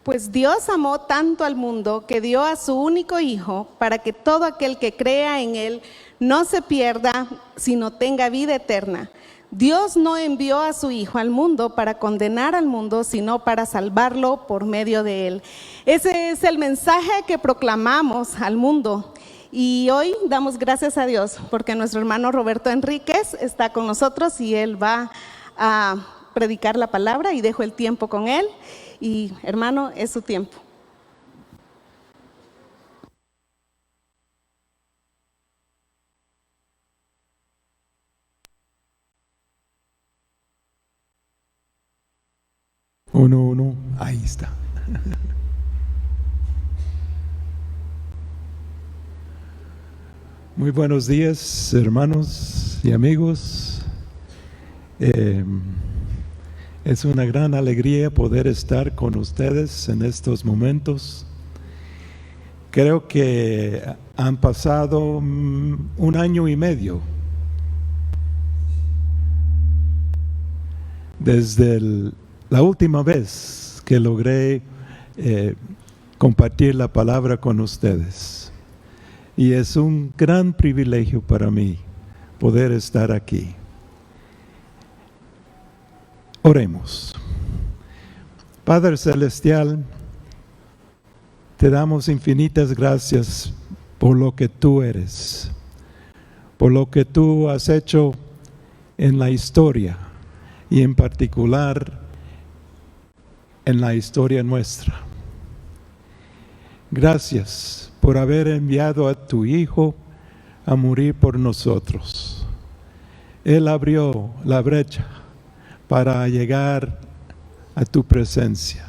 Pues Dios amó tanto al mundo que dio a su único Hijo para que todo aquel que crea en Él no se pierda, sino tenga vida eterna. Dios no envió a su Hijo al mundo para condenar al mundo, sino para salvarlo por medio de Él. Ese es el mensaje que proclamamos al mundo. Y hoy damos gracias a Dios porque nuestro hermano Roberto Enríquez está con nosotros y él va a predicar la palabra y dejo el tiempo con él. Y hermano, es su tiempo. Uno, ahí está. Muy buenos días, hermanos y amigos. Es una gran alegría poder estar con ustedes en estos momentos. Creo que han pasado 1 año y medio desde la última vez que logré compartir la palabra con ustedes. Y es un gran privilegio para mí poder estar aquí. Oremos. Padre Celestial, te damos infinitas gracias por lo que tú eres, por lo que tú has hecho en la historia y en particular en la historia nuestra. Gracias por haber enviado a tu Hijo a morir por nosotros. Él abrió la brecha para llegar a tu presencia.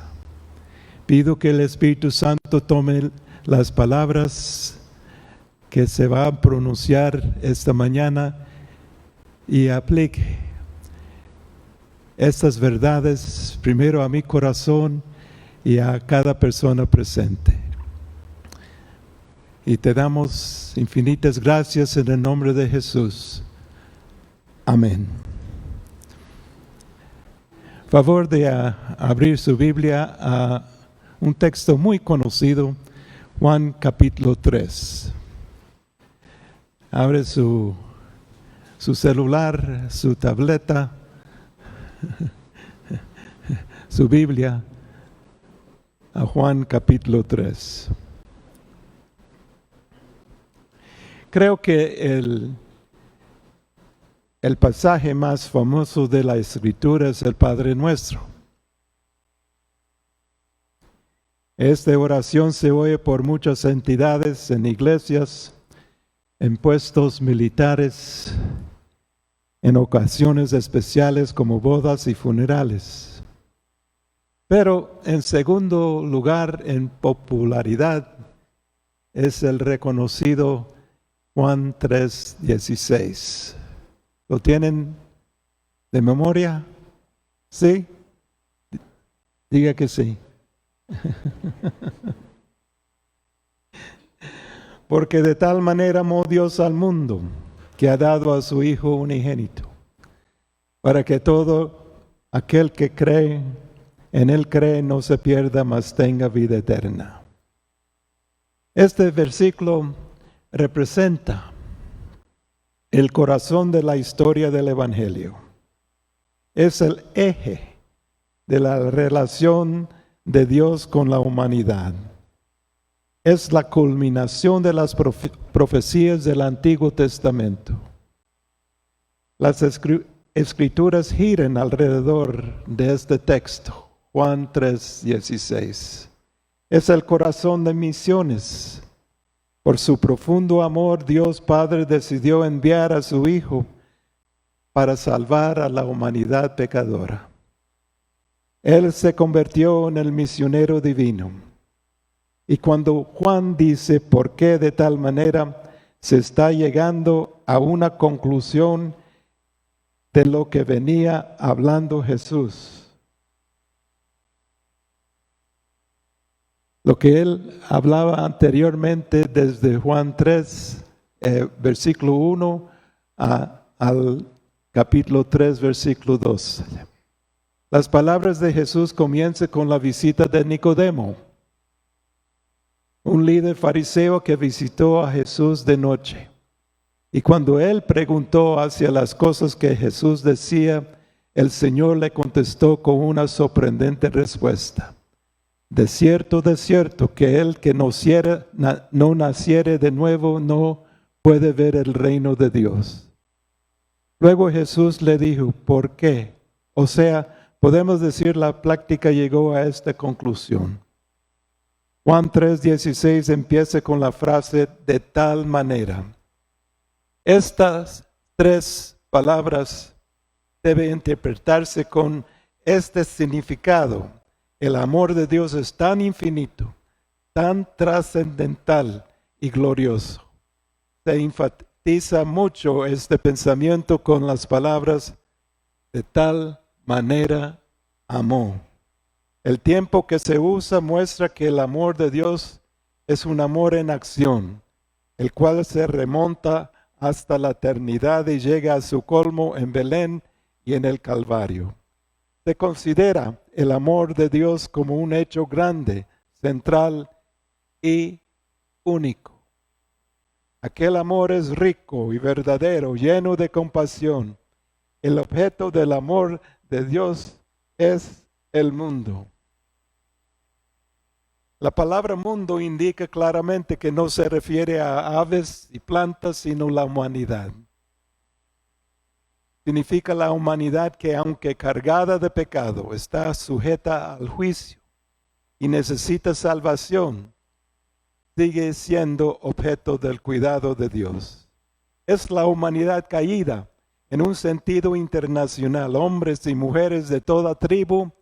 Pido que el Espíritu Santo tome las palabras que se va a pronunciar esta mañana y aplique estas verdades primero a mi corazón y a cada persona presente. Y te damos infinitas gracias en el nombre de Jesús. Amén. Favor de abrir su Biblia a un texto muy conocido, Juan capítulo 3. Abre su celular, su tableta, su Biblia, a Juan capítulo 3. Creo que el pasaje más famoso de la Escritura es el Padre Nuestro. Esta oración se oye por muchas entidades, en iglesias, en puestos militares, en ocasiones especiales como bodas y funerales. Pero en segundo lugar, en popularidad, es el reconocido Juan 3:16. ¿Lo tienen de memoria? ¿Sí? Diga que sí. Porque de tal manera amó Dios al mundo, que ha dado a su Hijo unigénito, para que todo aquel que cree, en Él cree, no se pierda, mas tenga vida eterna. Este versículo representa el corazón de la historia del Evangelio. Es el eje de la relación de Dios con la humanidad. Es la culminación de las profecías del Antiguo Testamento. Las escrituras giran alrededor de este texto, Juan 3:16. Es el corazón de misiones. Por su profundo amor, Dios Padre decidió enviar a su Hijo para salvar a la humanidad pecadora. Él se convirtió en el misionero divino. Y cuando Juan dice por qué de tal manera, se está llegando a una conclusión de lo que venía hablando Jesús. Lo que él hablaba anteriormente desde Juan 3, versículo 1 al capítulo 3, versículo 2. Las palabras de Jesús comienzan con la visita de Nicodemo, un líder fariseo que visitó a Jesús de noche. Y cuando él preguntó hacia las cosas que Jesús decía, el Señor le contestó con una sorprendente respuesta. De cierto, que el que no naciere de nuevo no puede ver el reino de Dios. Luego Jesús le dijo, ¿por qué? O sea, podemos decir la práctica llegó a esta conclusión. Juan 3:16 empieza con la frase de tal manera. Estas tres palabras deben interpretarse con este significado. El amor de Dios es tan infinito, tan trascendental y glorioso. Se enfatiza mucho este pensamiento con las palabras de tal manera amó. El tiempo que se usa muestra que el amor de Dios es un amor en acción, el cual se remonta hasta la eternidad y llega a su colmo en Belén y en el Calvario. Se considera el amor de Dios como un hecho grande, central y único. Aquel amor es rico y verdadero, lleno de compasión. El objeto del amor de Dios es el mundo. La palabra mundo indica claramente que no se refiere a aves y plantas, sino la humanidad. Significa la humanidad que, aunque cargada de pecado, está sujeta al juicio y necesita salvación, sigue siendo objeto del cuidado de Dios. Es la humanidad caída en un sentido internacional, hombres y mujeres de toda tribu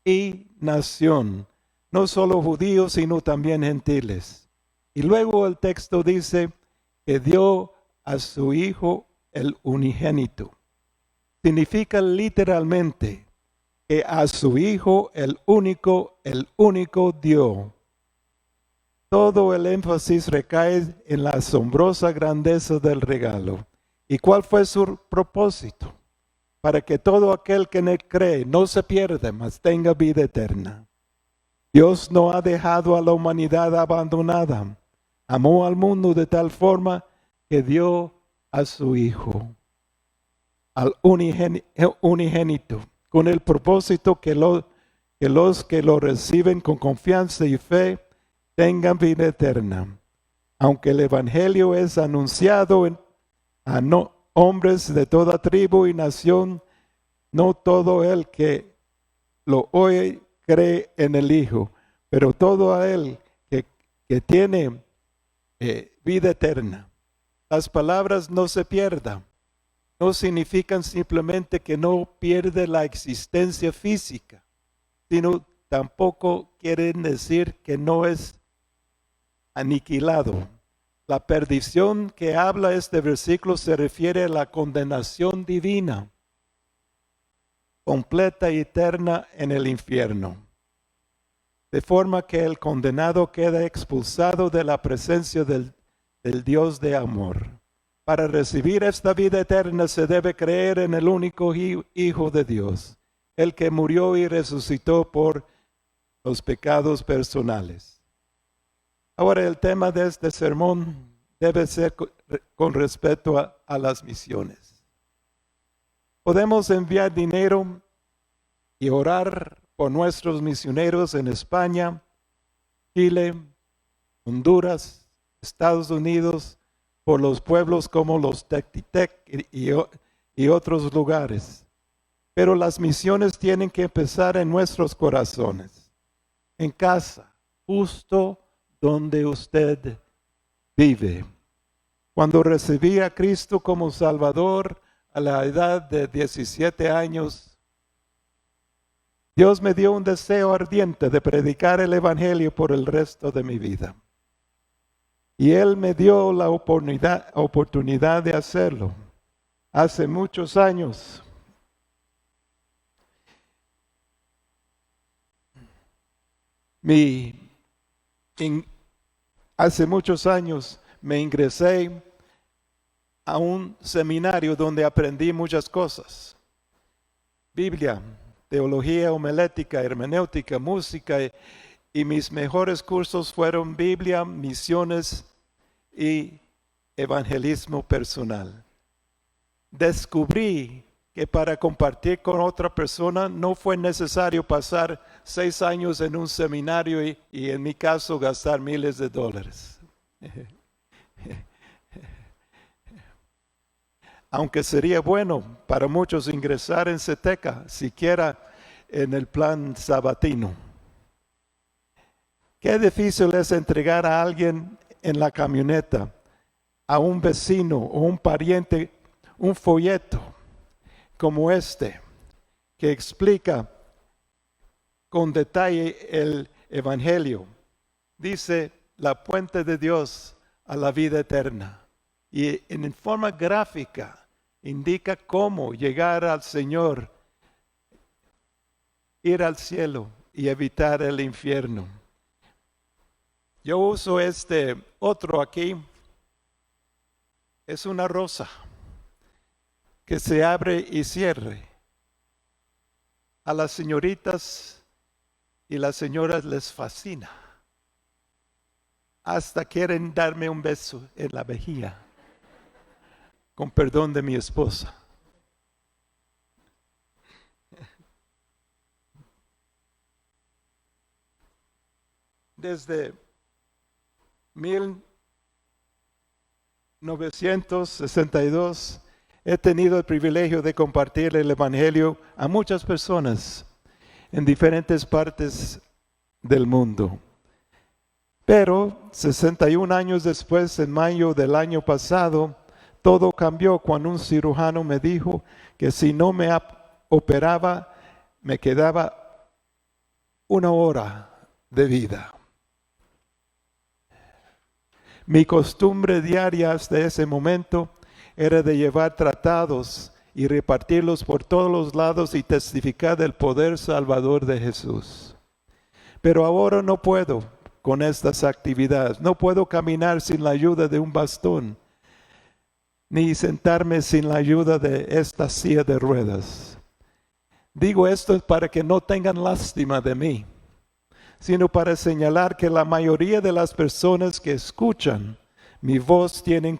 y nación, no solo judíos, sino también gentiles. Y luego el texto dice que dio a su Hijo el unigénito. Significa literalmente que a su Hijo el único dio. Todo el énfasis recae en la asombrosa grandeza del regalo. ¿Y cuál fue su propósito? Para que todo aquel que en él cree no se pierda, mas tenga vida eterna. Dios no ha dejado a la humanidad abandonada. Amó al mundo de tal forma que dio a su Hijo, al unigénito, con el propósito que los que lo reciben con confianza y fe tengan vida eterna. Aunque el Evangelio es anunciado a hombres de toda tribu y nación, no todo el que lo oye cree en el Hijo, pero todo a él que tiene vida eterna. Las palabras no se pierdan. No significan simplemente que no pierde la existencia física, sino tampoco quieren decir que no es aniquilado. La perdición que habla este versículo se refiere a la condenación divina, completa y eterna en el infierno. De forma que el condenado queda expulsado de la presencia del Dios de amor. Para recibir esta vida eterna se debe creer en el único Hijo de Dios, el que murió y resucitó por los pecados personales. Ahora el tema de este sermón debe ser con respecto a las misiones. Podemos enviar dinero y orar por nuestros misioneros en España, Chile, Honduras, Estados Unidos, por los pueblos como los Tequitec y otros lugares. Pero las misiones tienen que empezar en nuestros corazones, en casa, justo donde usted vive. Cuando recibí a Cristo como Salvador a la edad de 17 años, Dios me dio un deseo ardiente de predicar el Evangelio por el resto de mi vida. Y Él me dio la oportunidad de hacerlo. Hace muchos años. Hace muchos años me ingresé a un seminario donde aprendí muchas cosas. Biblia, teología homilética, hermenéutica, música, y mis mejores cursos fueron Biblia, misiones y evangelismo personal. Descubrí que para compartir con otra persona no fue necesario pasar 6 años en un seminario y en mi caso gastar miles de dólares. Aunque sería bueno para muchos ingresar en CETECA, siquiera en el plan sabatino. Qué difícil es entregar a alguien en la camioneta, a un vecino o un pariente, un folleto como este, que explica con detalle el Evangelio. Dice, la puente de Dios a la vida eterna. Y en forma gráfica indica cómo llegar al Señor, ir al cielo y evitar el infierno. Yo uso este otro aquí. Es una rosa que se abre y cierre. A las señoritas y las señoras les fascina. Hasta quieren darme un beso en la mejilla, con perdón de mi esposa. Desde 1962 he tenido el privilegio de compartir el Evangelio a muchas personas en diferentes partes del mundo. Pero 61 años después, en mayo del año pasado, todo cambió cuando un cirujano me dijo que si no me operaba, me quedaba 1 hora de vida. Mi costumbre diaria hasta ese momento era de llevar tratados y repartirlos por todos los lados y testificar del poder salvador de Jesús. Pero ahora no puedo con estas actividades. No puedo caminar sin la ayuda de un bastón, ni sentarme sin la ayuda de esta silla de ruedas. Digo esto para que no tengan lástima de mí, sino para señalar que la mayoría de las personas que escuchan mi voz tienen